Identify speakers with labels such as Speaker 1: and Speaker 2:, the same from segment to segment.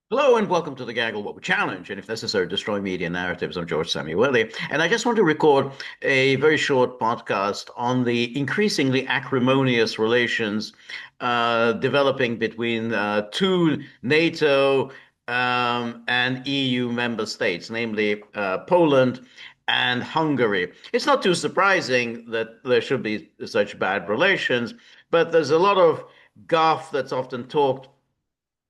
Speaker 1: Hello and welcome to the Gaggle What We Challenge, and if necessary, destroy media narratives. I'm George Szamuely, and I just want to record a very short podcast on the increasingly acrimonious relations developing between two NATO and EU member states, namely Poland and Hungary. It's not too surprising that there should be such bad relations, but there's a lot of guff that's often talked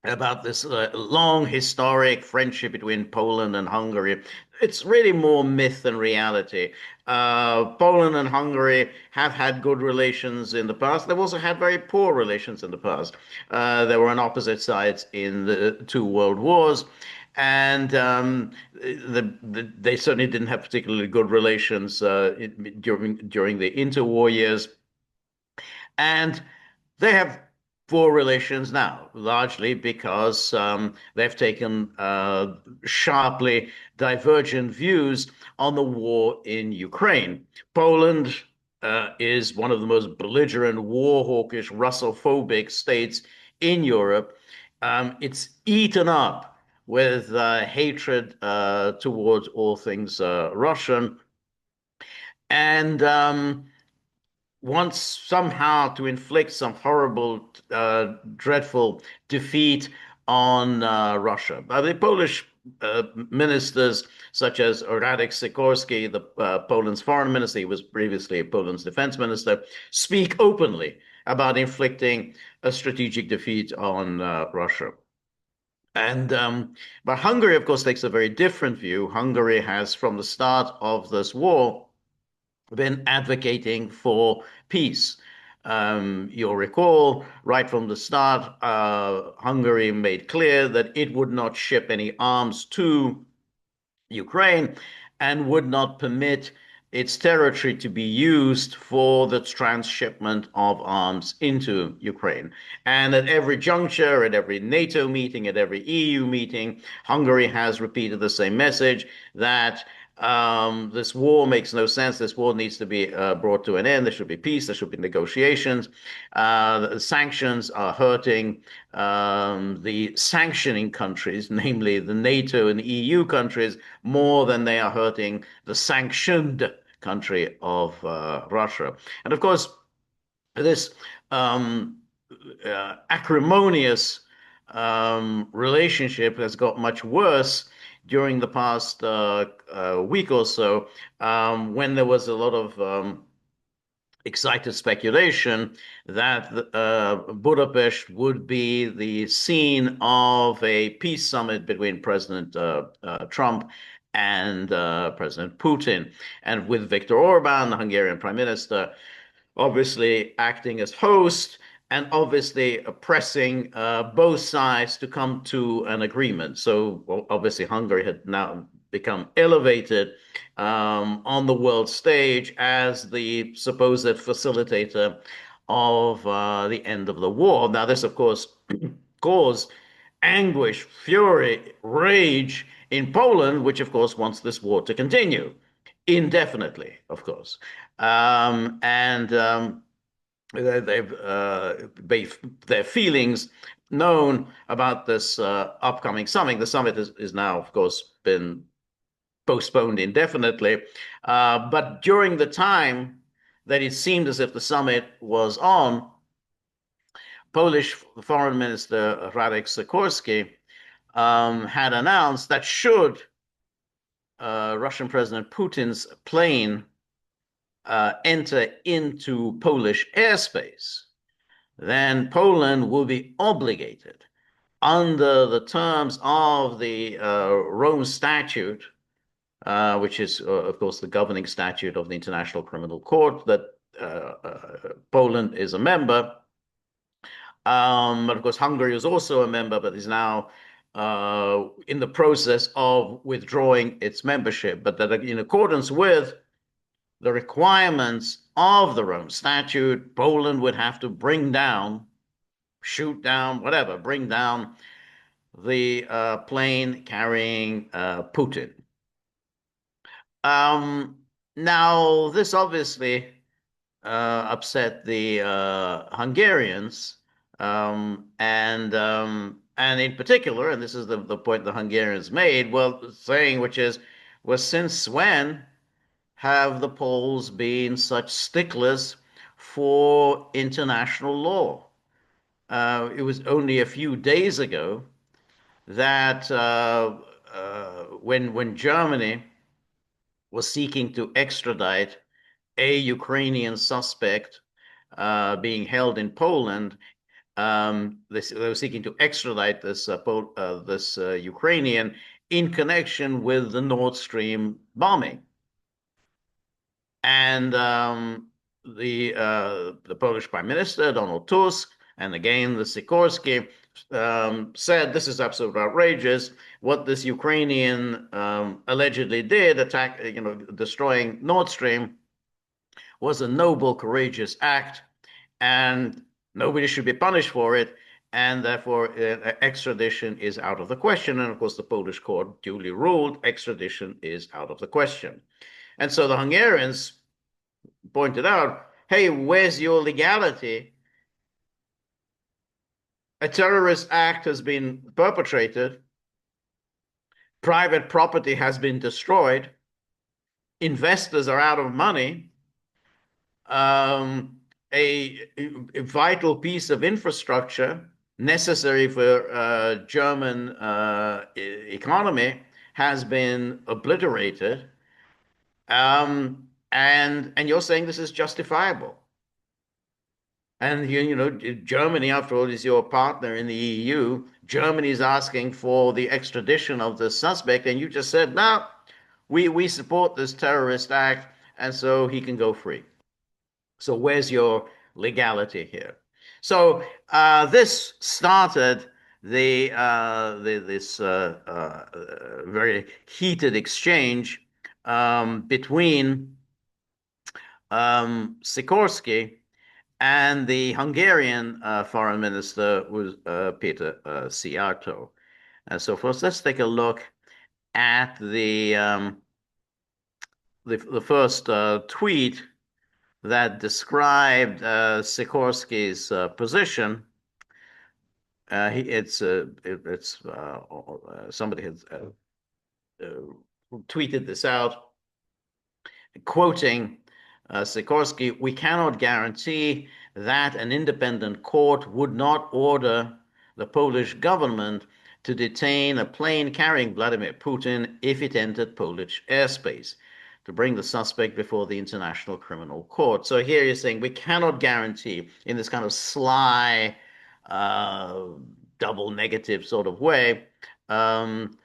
Speaker 1: about this long historic friendship between Poland and Hungary. It's really more myth than reality. Poland and Hungary have had good relations in the past. They've also had very poor relations in the past. They were on opposite sides in the two world wars. And they certainly didn't have particularly good relations during the interwar years. And they have poor relations now, largely because they've taken sharply divergent views on the war in Ukraine. Poland is one of the most belligerent, war hawkish, Russophobic states in Europe. It's eaten up with hatred towards all things Russian. And wants somehow to inflict some horrible, dreadful defeat on Russia. The Polish ministers, such as Radek Sikorski, the Poland's foreign minister, he was previously Poland's defense minister, speak openly about inflicting a strategic defeat on Russia. And but Hungary, of course, takes a very different view. Hungary has, from the start of this war, been advocating for peace. You'll recall right from the start, Hungary made clear that it would not ship any arms to Ukraine and would not permit its territory to be used for the transshipment of arms into Ukraine. And at every juncture, at every NATO meeting, at every EU meeting, Hungary has repeated the same message that this war makes no sense. This war needs to be brought to an end. There should be peace. There should be negotiations. The sanctions are hurting the sanctioning countries, namely the NATO and EU countries, more than they are hurting the sanctioned country of Russia. And of course, this acrimonious relationship has got much worse during the past week or so, when there was a lot of excited speculation that Budapest would be the scene of a peace summit between President Trump and President Putin, and with Viktor Orban, the Hungarian Prime Minister, obviously acting as host and obviously pressing both sides to come to an agreement. So well, obviously Hungary had now become elevated on the world stage as the supposed facilitator of the end of the war. Now, this, of course, caused anguish, fury, rage in Poland, which, of course, wants this war to continue indefinitely, of course. And they've made their feelings known about this upcoming summit. The summit is now, of course, been postponed indefinitely. But during the time that it seemed as if the summit was on, Polish Foreign Minister Radek Sikorski had announced that should Russian President Putin's plane enter into Polish airspace, then Poland will be obligated under the terms of the Rome Statute, which is, of course, the governing statute of the International Criminal Court that Poland is a member. But of course, Hungary is also a member, but is now in the process of withdrawing its membership. But that in accordance with the requirements of the Rome Statute, Poland would have to bring down, shoot down, whatever, bring down the plane carrying Putin. Now, this obviously upset the Hungarians, And in particular, and this is the point the Hungarians made, well, saying which is, well, since when have the Poles been such sticklers for international law? It was only a few days ago that when Germany was seeking to extradite a Ukrainian suspect being held in Poland, they were seeking to extradite this Ukrainian in connection with the Nord Stream bombing. And the Polish Prime Minister, Donald Tusk, and again the Sikorski, said this is absolutely outrageous. What this Ukrainian allegedly did, destroying Nord Stream, was a noble, courageous act, and nobody should be punished for it. And therefore, extradition is out of the question. And of course, the Polish court duly ruled extradition is out of the question. And so the Hungarians pointed out, hey, where's your legality? A terrorist act has been perpetrated, private property has been destroyed, investors are out of money, um, a vital piece of infrastructure necessary for German economy has been obliterated, and you're saying this is justifiable. And Germany, after all, is your partner in the EU. Germany is asking for the extradition of the suspect, and you just said, no, we support this terrorist act, and so he can go free. So where's your legality here? So this started this very heated exchange between Sikorski and the Hungarian foreign minister was Peter Szijjártó. And so first, let's take a look at the first tweet that described Sikorski's position. Somebody had tweeted this out, quoting Sikorski, we cannot guarantee that an independent court would not order the Polish government to detain a plane carrying Vladimir Putin if it entered Polish airspace, to bring the suspect before the International Criminal Court. So here you're saying we cannot guarantee, in this kind of sly, uh, double negative sort of way,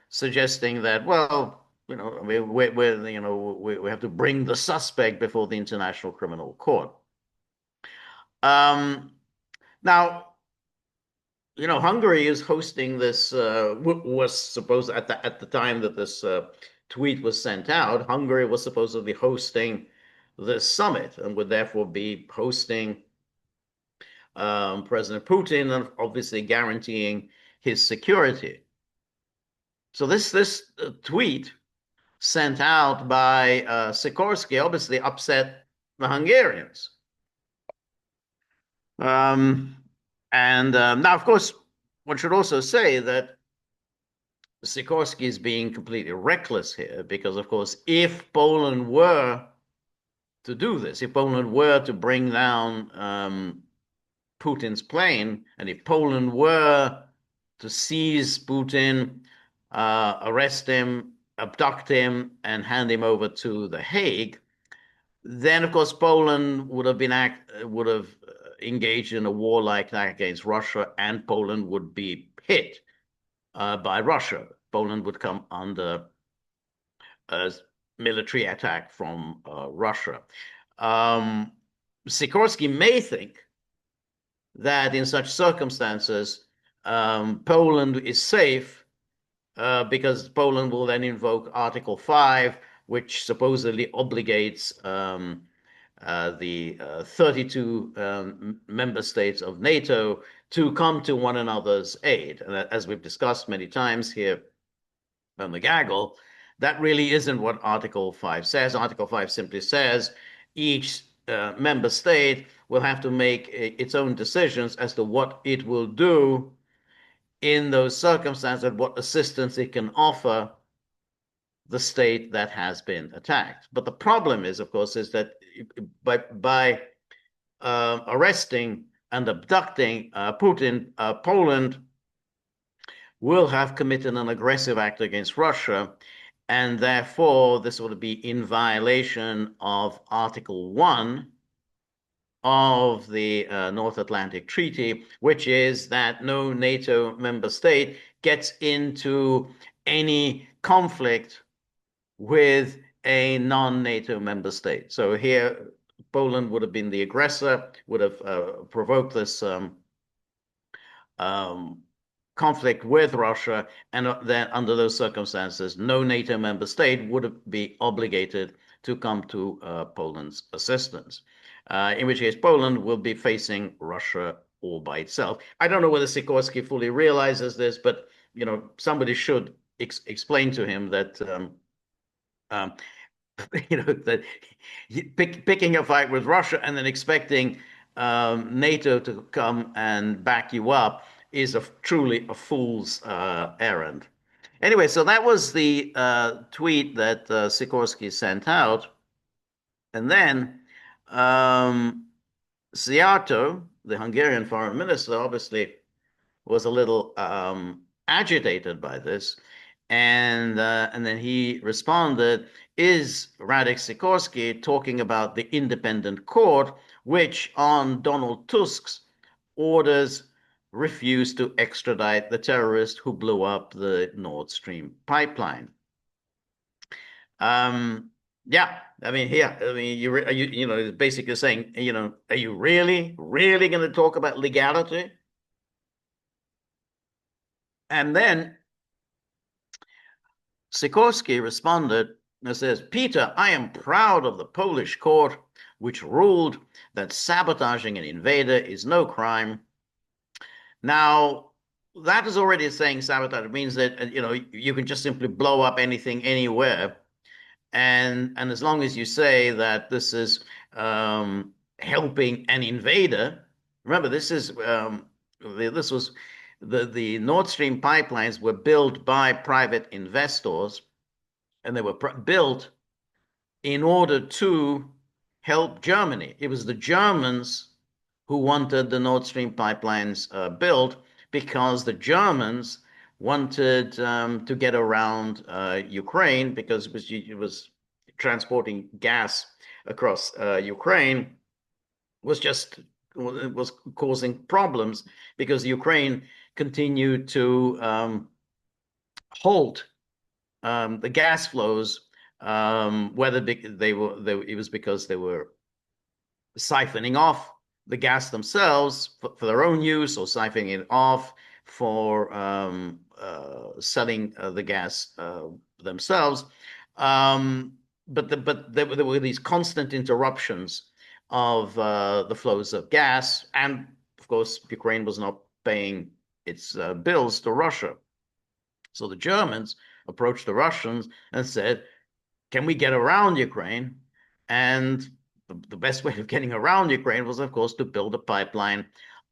Speaker 1: suggesting that, well, I mean, we have to bring the suspect before the International Criminal Court. Now, Hungary is hosting this. Was supposed at the time that this tweet was sent out, Hungary was supposedly hosting this summit and would therefore be hosting President Putin and obviously guaranteeing his security. So this tweet sent out by Sikorski obviously upset the Hungarians. And now, of course, one should also say that Sikorski is being completely reckless here because, of course, if Poland were to do this, if Poland were to bring down Putin's plane, and if Poland were to seize Putin, arrest him, abduct him, and hand him over to The Hague, then of course Poland would have engaged in a warlike act against Russia, and Poland would be hit by Russia. Poland would come under a military attack from Russia. Sikorski may think that in such circumstances, Poland is safe because Poland will then invoke Article 5, which supposedly obligates the 32 member states of NATO to come to one another's aid. And as we've discussed many times here on the gaggle, that really isn't what Article 5 says. Article 5 simply says each member state will have to make its own decisions as to what it will do in those circumstances, what assistance it can offer the state that has been attacked. But the problem is, of course, is that by arresting and abducting Putin, Poland will have committed an aggressive act against Russia, and therefore this would be in violation of Article 1 of the North Atlantic Treaty, which is that no NATO member state gets into any conflict with a non-NATO member state. So here, Poland would have been the aggressor, would have provoked this conflict with Russia, and then under those circumstances, no NATO member state would be obligated to come to Poland's assistance. In which case, Poland will be facing Russia all by itself. I don't know whether Sikorski fully realizes this, but somebody should explain to him that that picking a fight with Russia and then expecting NATO to come and back you up is truly a fool's errand. Anyway, so that was the tweet that Sikorski sent out. And then Szijjártó, the Hungarian foreign minister, obviously was a little agitated by this. And then he responded, is Radek Sikorski talking about the independent court, which on Donald Tusk's orders refused to extradite the terrorist who blew up the Nord Stream pipeline? Yeah, I mean, you're basically saying, are you really going to talk about legality? And then Sikorski responded and says, Peter, I am proud of the Polish court, which ruled that sabotaging an invader is no crime. Now, that is already saying sabotage. It means that, you can just simply blow up anything anywhere. And as long as you say that this is helping an invader, remember, this was the Nord Stream pipelines were built by private investors, and they were built in order to help Germany. It was the Germans who wanted the Nord Stream pipelines built because the Germans wanted to get around Ukraine because it was transporting gas across Ukraine was causing problems because Ukraine continued to halt the gas flows, whether it was because they were siphoning off the gas themselves for their own use or siphoning it off for selling the gas themselves. But there were these constant interruptions of the flows of gas. And of course, Ukraine was not paying its bills to Russia. So the Germans approached the Russians and said, can we get around Ukraine? And the best way of getting around Ukraine was, of course, to build a pipeline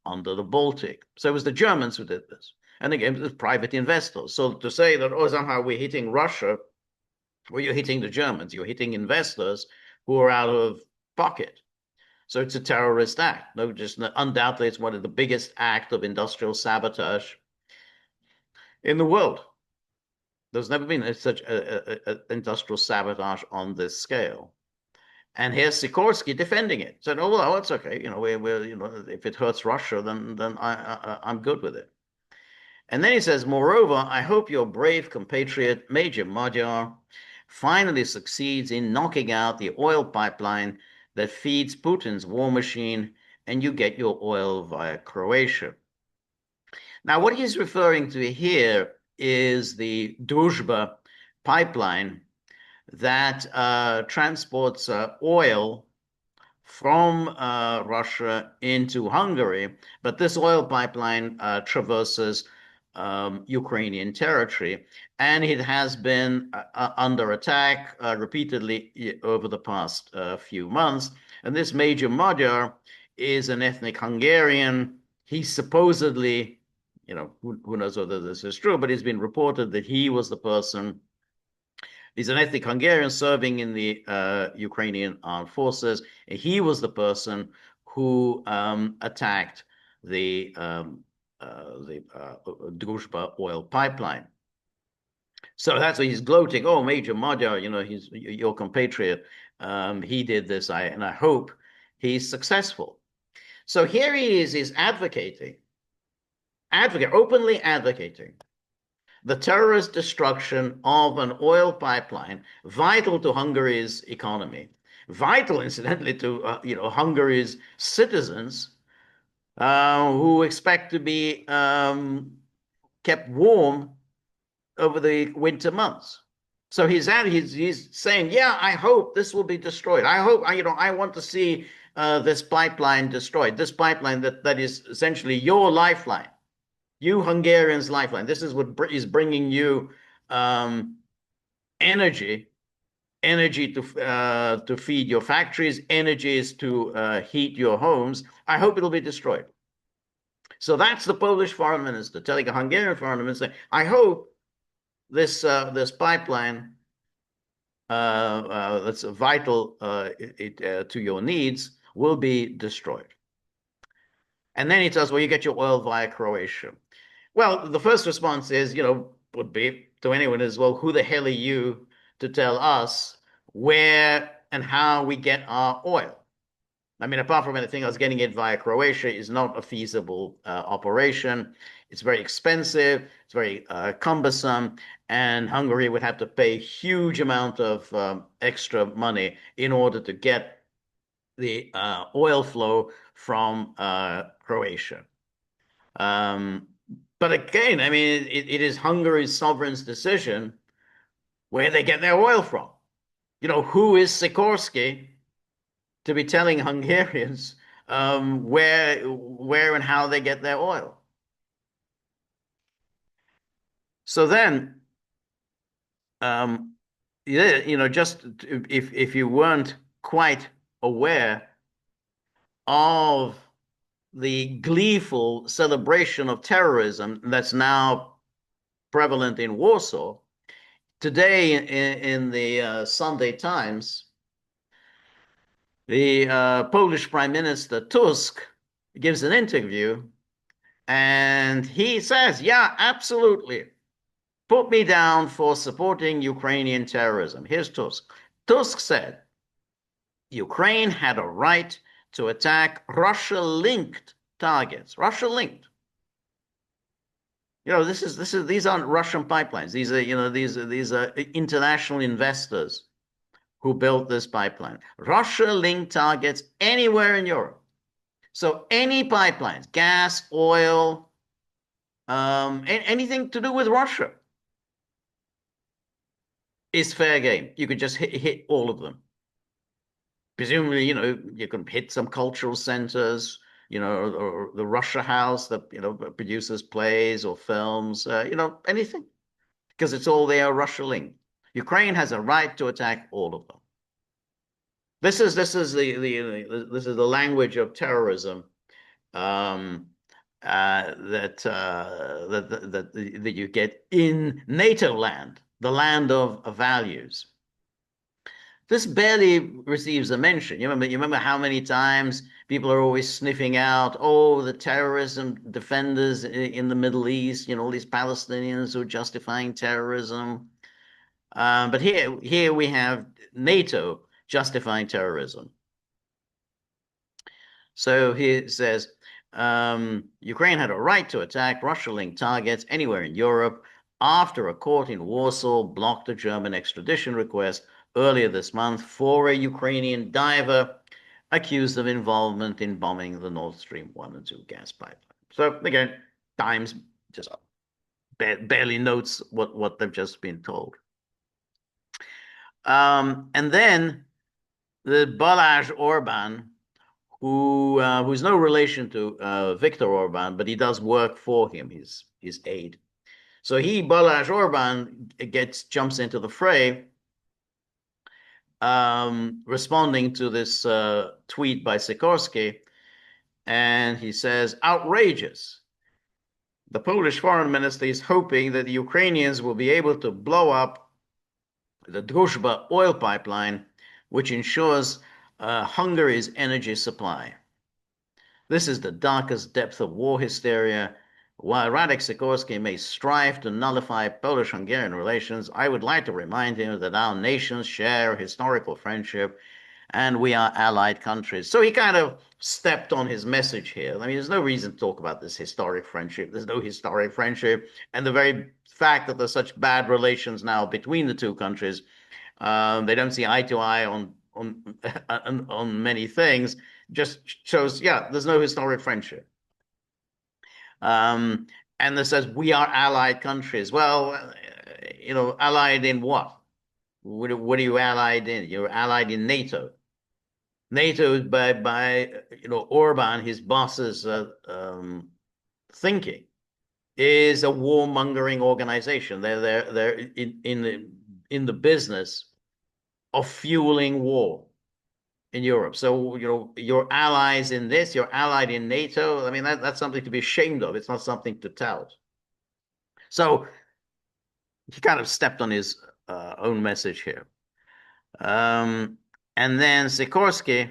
Speaker 1: under the Baltic. So it was the Germans who did this. And again, it was private investors. So to say that, somehow we're hitting Russia, well, you're hitting the Germans. You're hitting investors who are out of pocket. So it's a terrorist act. No, just undoubtedly, it's one of the biggest acts of industrial sabotage in the world. There's never been such industrial sabotage on this scale. And here's Sikorski defending it. Said, "Oh well, it's okay. If it hurts Russia, then I'm good with it." And then he says, "Moreover, I hope your brave compatriot Major Magyar finally succeeds in knocking out the oil pipeline that feeds Putin's war machine, and you get your oil via Croatia." Now, what he's referring to here is the Druzhba pipeline that transports oil from Russia into Hungary. But this oil pipeline traverses Ukrainian territory, and it has been under attack repeatedly over the past few months. And this Major Magyar is an ethnic Hungarian. He supposedly, who knows whether this is true, but it's been reported that he was the person. He's an ethnic Hungarian serving in the Ukrainian armed forces. And he was the person who attacked the Druzhba oil pipeline. So that's why he's gloating. Oh, Major Magyar, he's your compatriot. He did this, and I hope he's successful. So here he is openly advocating the terrorist destruction of an oil pipeline vital to Hungary's economy, vital, incidentally, to Hungary's citizens who expect to be kept warm over the winter months. So he's saying, yeah, I hope this will be destroyed. I hope, I want to see this pipeline destroyed. This pipeline that is essentially your lifeline, you Hungarians' lifeline. This is what is bringing you energy to feed your factories, energies to heat your homes. I hope it'll be destroyed. So that's the Polish foreign minister telling a Hungarian foreign minister, I hope this pipeline that's vital to your needs will be destroyed. And then he tells, well, you get your oil via Croatia. Well, the first response is, would be to anyone as well, who the hell are you to tell us where and how we get our oil? I mean, apart from anything else, getting it via Croatia is not a feasible operation. It's very expensive. It's very cumbersome. And Hungary would have to pay a huge amount of extra money in order to get the oil flow from Croatia. But again, I mean, it is Hungary's sovereign's decision where they get their oil from. Who is Sikorski to be telling Hungarians where and how they get their oil? So then, just if you weren't quite aware of the gleeful celebration of terrorism that's now prevalent in Warsaw, today in the Sunday Times, the Polish Prime Minister Tusk gives an interview and he says, yeah, absolutely. Put me down for supporting Ukrainian terrorism. Here's Tusk. Tusk said, Ukraine had a right to attack Russia-linked targets. Russia-linked. These aren't Russian pipelines. These are international investors who built this pipeline. Russia-linked targets anywhere in Europe. So any pipelines, gas, oil, anything to do with Russia is fair game. You could just hit all of them. Presumably, you can hit some cultural centers, or the Russia House that, produces plays or films, anything, because it's all there Russia-linked. Ukraine has a right to attack all of them. This is the language of terrorism that you get in NATO land, the land of values. This barely receives a mention. You remember how many times people are always sniffing out, oh, the terrorism defenders in the Middle East, all these Palestinians who are justifying terrorism. But here we have NATO justifying terrorism. So he says, Ukraine had a right to attack Russia-linked targets anywhere in Europe after a court in Warsaw blocked a German extradition request earlier this month for a Ukrainian diver accused of involvement in bombing the Nord Stream 1 and 2 gas pipeline. So again, Times just barely notes what they've just been told. And then the Balázs Orbán, who's no relation to Viktor Orbán, but he does work for him, his aide. So Balázs Orbán jumps into the fray, responding to this tweet by Sikorski, And he says, outrageous. The Polish foreign minister is hoping that the Ukrainians will be able to blow up the Druzhba oil pipeline, which ensures Hungary's energy supply. This is the darkest depth of war hysteria. While Radek Sikorski may strive to nullify Polish-Hungarian relations, I would like to remind him that our nations share historical friendship and we are allied countries. So he kind of stepped on his message here. I mean, there's no reason to talk about this historic friendship. There's no historic friendship. And the very fact that there's such bad relations now between the two countries, they don't see eye to eye on many things, just shows, yeah, there's no historic friendship. Um, and it says we are allied countries. Well, allied in what? What are you allied in? You're allied in NATO. NATO, by Orban, his boss's thinking, is a warmongering organization. They're in the business of fueling war in Europe. So you're allies in this, you're allied in NATO. I mean that's something to be ashamed of. It's not something to tout. So he kind of stepped on his own message here. And then Sikorski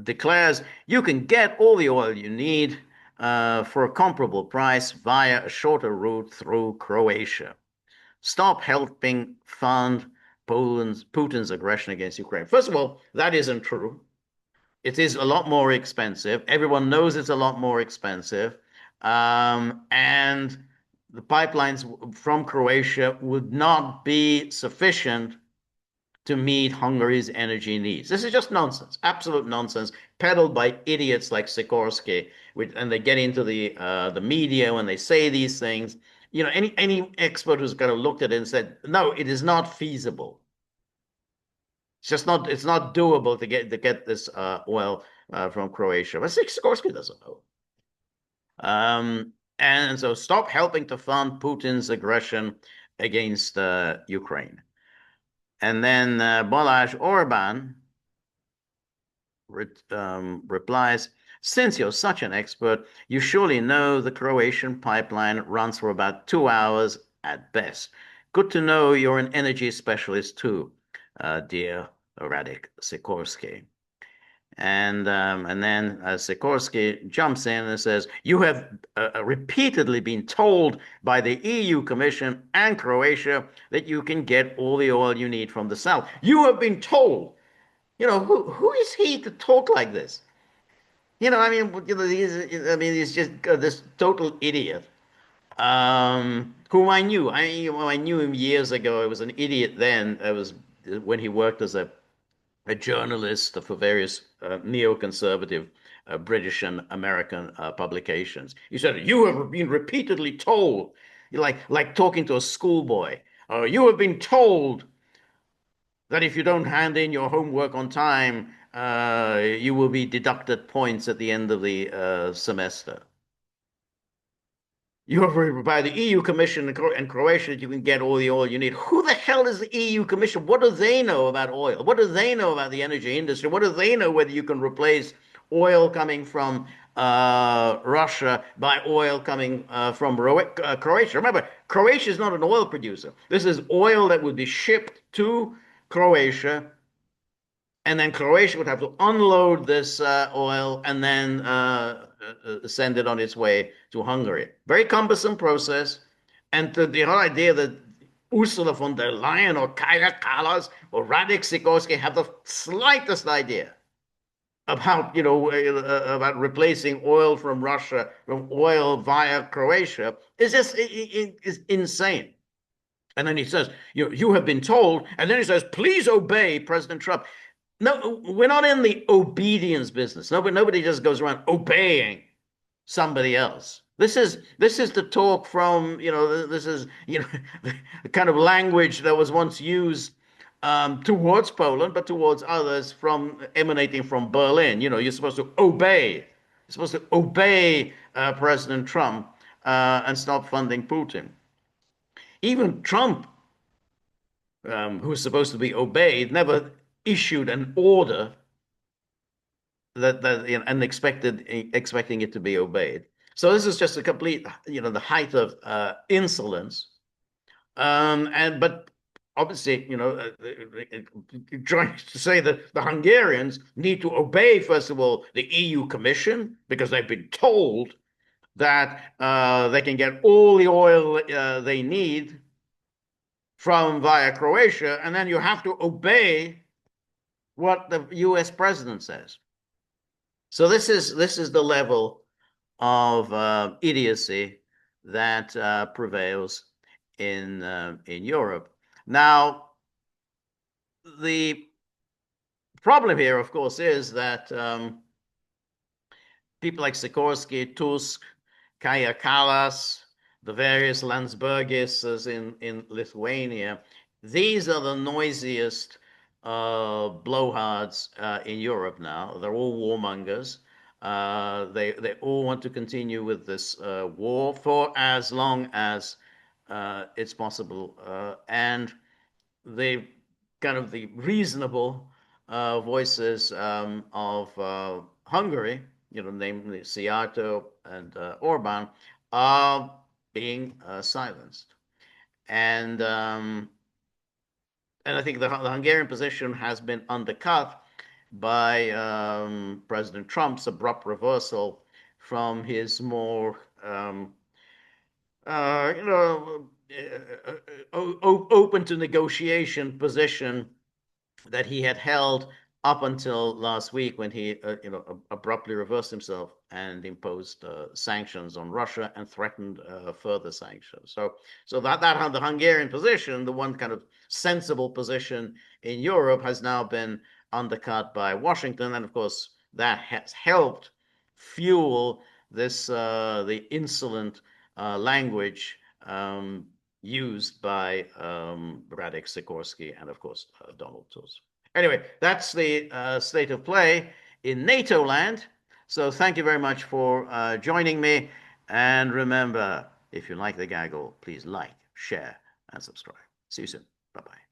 Speaker 1: declares you can get all the oil you need for a comparable price via a shorter route through Croatia. Stop helping fund Putin's aggression against Ukraine. First of all, that isn't true. It is a lot more expensive. Everyone knows it's a lot more expensive. And the pipelines from Croatia would not be sufficient to meet Hungary's energy needs. This is just nonsense, absolute nonsense, peddled by idiots like Sikorski, and they get into the media when they say these things. Any expert who's kind of looked at it and said, no, it is not feasible. It's not doable to get this oil from Croatia. But Sikorski doesn't know. And so stop helping to fund Putin's aggression against Ukraine. And then Balázs Orbán replies, since you're such an expert, you surely know the Croatian pipeline runs for about 2 hours at best. Good to know you're an energy specialist too, dear Radek Sikorski. And then Sikorski jumps in and says, you have repeatedly been told by the EU Commission and Croatia that you can get all the oil you need from the south. You have been told. Who is he to talk like this? He's just this total idiot. Whom I knew. I knew him years ago. I was an idiot then. I was when he worked as a journalist for various neoconservative British and American publications. He said, "You have been repeatedly told," like talking to a schoolboy. You have been told that if you don't hand in your homework on time, you will be deducted points at the end of the semester. You are by the EU Commission and Croatia, you can get all the oil you need. Who the hell is the EU Commission? What do they know about oil? What do they know about the energy industry? What do they know whether you can replace oil coming from Russia by oil coming from Croatia? Remember, Croatia is not an oil producer. This is oil that would be shipped to Croatia, and then Croatia would have to unload this oil and then send it on its way to Hungary. Very cumbersome process. And the whole idea that Ursula von der Leyen or Kaja Kallas or Radek Sikorski have the slightest idea about, about replacing oil from Russia, from oil via Croatia is just is insane. And then he says, you have been told, and then he says, please obey President Trump. No, we're not in the obedience business. Nobody just goes around obeying somebody else. This is the talk from, this is, the kind of language that was once used towards Poland, but towards others emanating from Berlin. You're supposed to obey. You're supposed to obey President Trump and stop funding Putin. Even Trump, who's supposed to be obeyed, never issued an order and expecting it to be obeyed. So this is just a complete, the height of insolence. And but obviously, trying to say that the Hungarians need to obey, first of all, the EU Commission because they've been told that they can get all the oil they need from via Croatia, and then you have to obey what the U.S. president says. So this is the level of idiocy that prevails in Europe. Now, the problem here, of course, is that people like Sikorski, Tusk, Kaya Kallas, the various Landsbergises in Lithuania, these are the noisiest blowhards in Europe now. They're all warmongers. They all want to continue with this war for as long as it's possible. And the kind of the reasonable voices of Hungary, namely Szijjártó and Orban, are being silenced. And I think the Hungarian position has been undercut by President Trump's abrupt reversal from his more uh, you know, open to negotiation position that he had held up until last week when he, abruptly reversed himself and imposed sanctions on Russia and threatened further sanctions. So that the Hungarian position, the one kind of sensible position in Europe, has now been undercut by Washington, and of course that has helped fuel this the insolent language used by Radek Sikorski and, of course, Donald Tusk. Anyway, that's the state of play in NATO land. So thank you very much for joining me. And remember, if you like the gaggle, please like, share, and subscribe. See you soon. Bye bye.